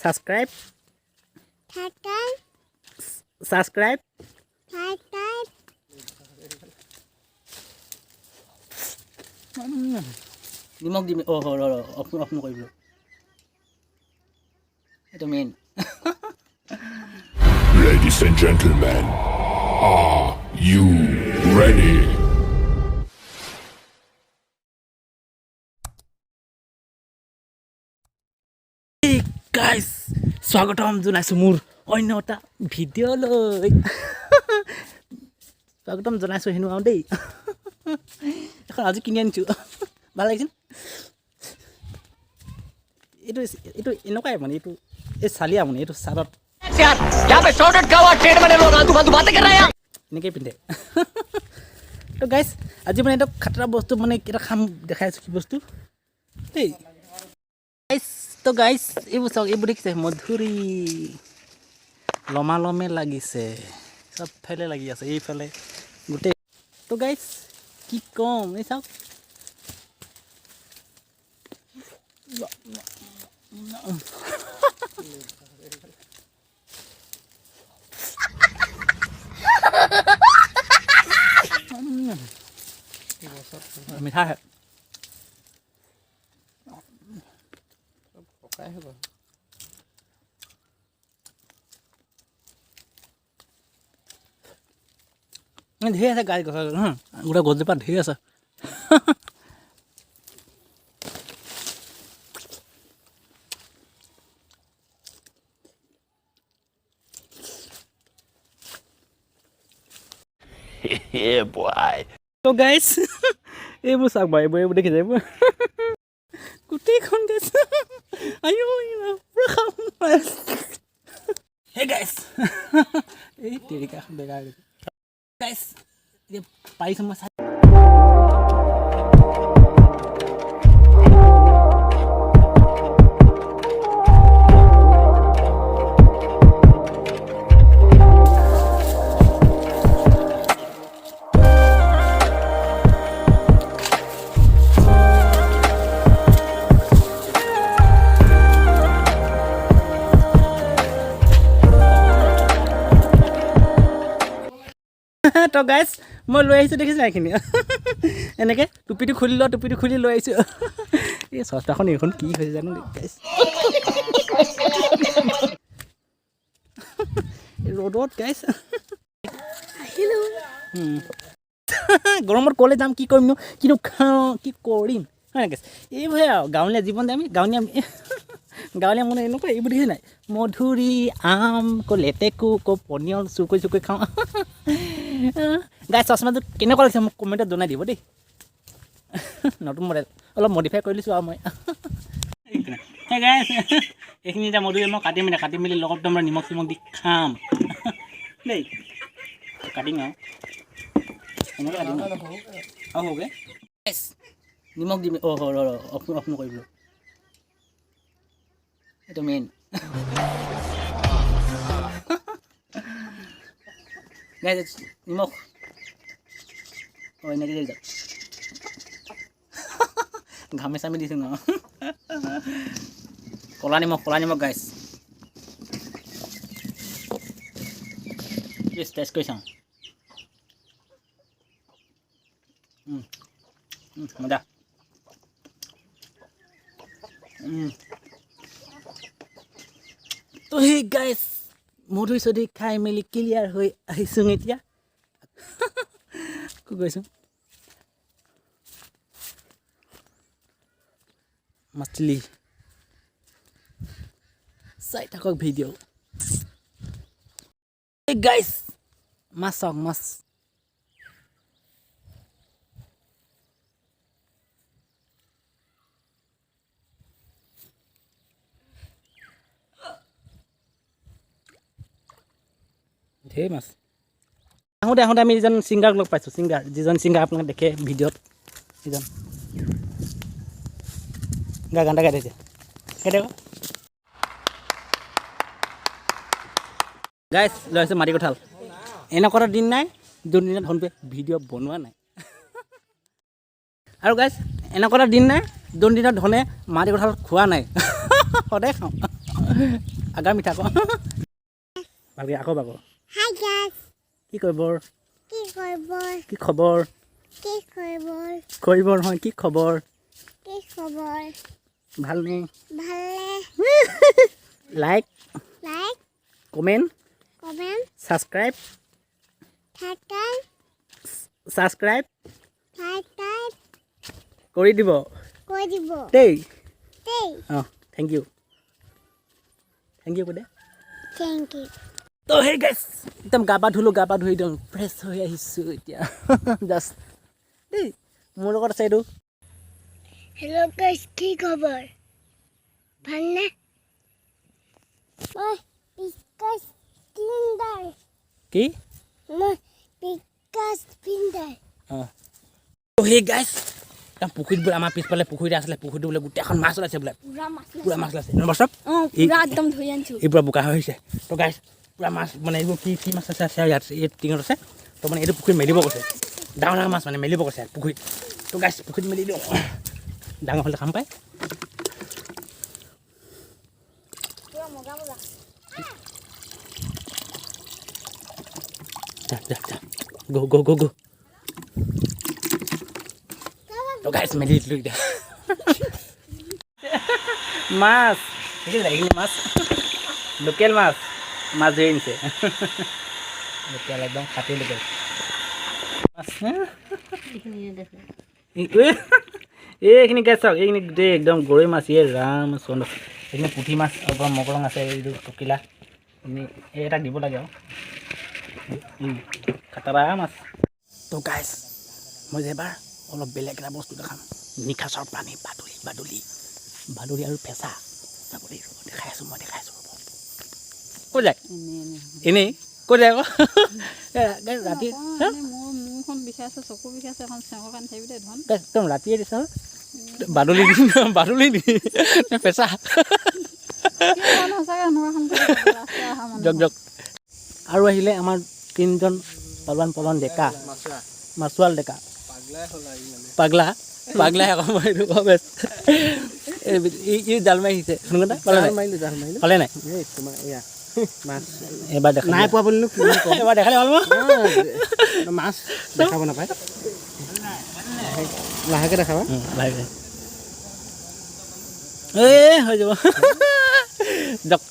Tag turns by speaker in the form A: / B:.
A: subscribe নিমখ দিম of নকৰিব এইটো main
B: Ladies and gentlemen, are you ready?
A: Hey guys, স্বাগতম জনাইছো মোৰ অন্য এটা ভিডিঅ'লৈ স্বাগতম জনাইছো হেনো আৰু দেই এখন আজি কিনি আনিছো ভাল লাগিছে এইটো এইটো এনেকুৱাই মানে এইটো এই চালিয়া মানে এইটো চাদত
C: यार यहाँ पे शॉर्टकट का हुआ ट्रेड में लोग आलतू बातें कर रहे हैं
A: এনেকৈ পিন্ধে তো গাইছ আজি মানে এটা খাতৰা বস্তু মানে এটা খাম দেখাই আছো কি বস্তু দেই গাইছ তো গাইছ এইবোৰ চাওক এইবোৰ দেখিছে মধুৰি লমালমে লাগিছে চবফালে লাগি আছে এইফালে গোটেই তো গাইছ কি কম এই চাওক মিঠা है ढेर আছে গাছ গছ গোটা গছজোপা ঢেৰ আছে
B: Yeah, boy.
A: তো গাইছ এইবোৰ চাওক বাৰু এইবোৰ দেখি যায় গোটেইখন গাইছ আয়ো পুৰা খাম হে গাইছ এই তেৰিকা বেকাৰ গাইছ এতিয়া পাৰিছোঁ মই চাই তো গাইছ মই লৈ আহিছোঁ দেখিছোঁ এইখিনি এনেকৈ টুপিটো খুলি লৈ আহিছোঁ এই চস্তাখন এইখন কি হৈছে জানো গাইছ ৰ'দত গাইছ গৰমত ক'লে যাম কি কৰিমনো কিন্তু খাওঁ কি কৰিম হয় নাই গাইছ এইবোৰে আৰু গাঁৱলীয়া জীৱন যে আমি গাঁৱলীয়া মানে এনেকুৱা এইবোৰ দেখিছে নাই মধুৰি আম লেটেকু পনিয়ল চুকৈ খাওঁ গাইছ চচমাটো কেনেকুৱা লাগিছে মোক কমেণ্টত জনাই দিব দেই নতুন মডেল অলপ মডিফাই কৰি লৈছোঁ আৰু মই গাইছ এইখিনি এতিয়া মধুৰি মই কাটি মেলি লগত মই নিমখ চিমখ দি খাম দেই কাটিম আৰু এনেকৈ কাটিম আৰু হ'বগৈ গাইছ নিমখ দিম অফ নকৰিব এইটো মেইন গাইছ নিমখ এনেকৈ যাই যাওক ঘামে চামি দিছোঁ ন ক'লা নিমখ গাইছ টেষ্ট কৰি চাওঁ মজা তো সেই গাইছ মধুৰি চধুৰি খাই মেলি ক্লিয়াৰ হৈ আহিছোঁ এতিয়া গৈছোঁ মাছলি চাই থাকক ভিডিঅ' গাইছ মাছ চাওক মাছ ঢেৰ মাছ আহোঁতে আমি এজন ছিংগাৰক লগ পাইছোঁ যিজন ছিংগাৰ আপোনালোকে দেখে ভিডিঅ'ত এজন গান এটা গাই দিছে কেতিয়া গাইছ লৈ আহিছে মাটি কঁঠাল এনেকুৱা দিন নাই যোনদিনা ধনটোৱে ভিডিঅ' বনোৱা নাই আৰু গাইছ এনেকুৱা দিন নাই যোনদিনা ধনে মাটি কঁঠাল খোৱা নাই সদায় খাওঁ আগাৰ মিঠা আকৌ ভালকৈ আকৌ বাগৰ
D: Hi guys.
A: কি খবৰ
D: কি খবৰ?
A: কি খবৰ
D: কি খবৰ?
A: খবৰ নহয় কি খবৰ
D: কি খবৰ?
A: ভালনে
D: ভালে?
A: Like
D: like,
A: comment
D: comment,
A: subscribe
D: subscribe
A: কৰি দিব
D: কৈ দিব
A: দেই
D: দেই
A: অঁ থেংক ইউ কৈ দে
D: থেংক ইউ
A: তো সেই গাইছ একদম গা পা ধুলোঁ গা পা ধুই একদম ফ্ৰেছ হৈ আহিছোঁ এতিয়া জাষ্ট দেই মোৰ লগত আছে এইটো
D: হেল্ল' গাইছ কি খবৰ ভালনে মই বিকাশ পিন্দাই
A: কি
D: মই বিকাশ পিন্দাই
A: অঁ তো সেই গাইছ একদম পুখুৰীত বোলে আমাৰ পিছফালে পুখুৰী আছিলে পুখুৰীটো বোলে গোটেইখন মাছ ওলাইছে বোলে পুৰা মাছ ওলাইছে নমস্কাৰ
D: একদম ধৰি আনিছোঁ
A: এই পুৰা বোকা হৈ হৈছে তো গাইছ পুৰা মাছ মানে এইবোৰ কি মাছ আছে ইয়াত এই টিঙত আছে তো মানে এইটো পুখুৰীত মেলিব কৈছে ডাঙৰ ডাঙৰ মাছ মানে মেলিব কৈছে পুখুৰীত তো গাইছ পুখুৰীত মেলি দিওঁ ডাঙৰ হ'লে খাম পায় গো তো গাইছ মেলি দিলোঁ এতিয়া মাছ এইখিনি মাছ লোকেল মাছ ধৰি আনিছে লোকেল একদম খাটি লোকেল মাছ এইখিনি গাছ চাওক এইখিনি গোটেই একদম গৰৈ মাছ ৰাম চন্দ এইখিনি পুঠি মাছ আৰু মগৰং আছে এইটো টকিলা এই এটা দিব লাগে আৰু খাটাৰা মাছ তো গাইছ মই যে এবাৰ অলপ বেলেগ এটা বস্তু দেখাম নিশাচৰ প্ৰাণী বাদুলি আৰু ফেঁচা চাবলৈ দেখাই আছোঁ ক'ত যায় এনেই ক'ত যায় আকৌ ৰাতি
E: মুখখন বিষাইছে চকু বিষাইছে এখন চেঙৰ কাণ থাকিবি দেই ধন
A: একদম ৰাতিয়ে দিছা বাদুলি দি ফেঁচা জক আৰু আহিলে আমাৰ তিনিজন পালৱান ডেকা মাছুৱাল ডেকা পাগলা আকৌ মই এইটো বেছ ই জাল মাৰি আহিছে শুনক পালে নাই এবাৰ দেখা নাই পোৱা বুলি এবাৰ দেখালে ভাল
F: মাছ দেখাব নাপায় লাহেকৈ দেখাবা
A: লাহেকৈ হৈ যাব যাওক